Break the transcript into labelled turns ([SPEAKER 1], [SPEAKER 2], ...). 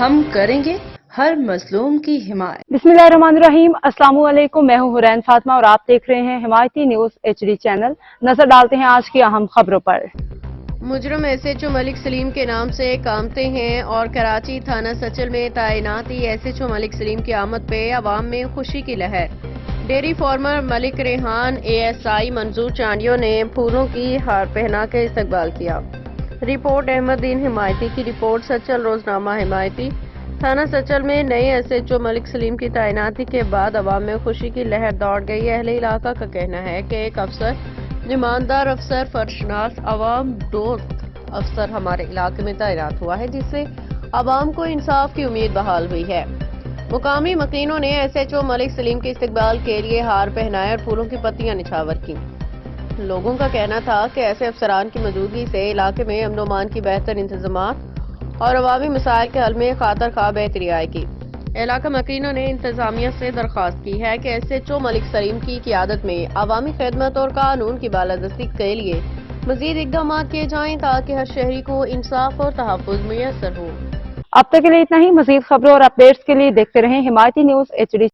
[SPEAKER 1] ہم کریں گے ہر مظلوم کی حمایت۔
[SPEAKER 2] بسم اللہ الرحمن الرحیم، السلام علیکم، میں ہوں حرین فاطمہ اور آپ دیکھ رہے ہیں حمایتی نیوز HD چینل۔ نظر ڈالتے ہیں آج کی اہم خبروں پر۔
[SPEAKER 3] مجرم SHO ملک سلیم کے نام سے کامتے ہیں اور کراچی تھانہ سچل میں تعیناتی SHO ملک سلیم کی آمد پہ عوام میں خوشی کی لہر۔ ڈیری فارمر ملک ریحان ASI منظور چانڈیو نے پھولوں کی ہار پہنا کے استقبال کیا۔ رپورٹ احمد دین حمایتی کی رپورٹ سچل روزنامہ حمایتی۔ تھانہ سچل میں نئے SHO ملک سلیم کی تعیناتی کے بعد عوام میں خوشی کی لہر دوڑ گئی۔ اہل علاقہ کا کہنا ہے کہ ایک افسر، ایماندار افسر، فرشناس، عوام دوست افسر ہمارے علاقے میں تعینات ہوا ہے، جس سے عوام کو انصاف کی امید بحال ہوئی ہے۔ مقامی مکینوں نے SHO ملک سلیم کے استقبال کے لیے ہار پہنائے اور پھولوں کی پتیاں نچھاور کی۔ لوگوں کا کہنا تھا کہ ایسے افسران کی موجودگی سے علاقے میں امن و امان کی بہتر انتظامات اور عوامی مسائل کے حل میں خاطر خواہ بہتری آئے گی۔ علاقہ مکینوں نے انتظامیہ سے درخواست کی ہے کہ SHO ملک سلیم کی قیادت میں عوامی خدمت اور قانون کی بالادستی کے لیے مزید اقدامات کیے جائیں تاکہ ہر شہری کو انصاف اور تحفظ میسر ہو۔
[SPEAKER 2] اب تک کے لیے اتنا ہی۔ مزید خبروں اور اپڈیٹس کے لیے دیکھتے رہیں حمایتی نیوز HD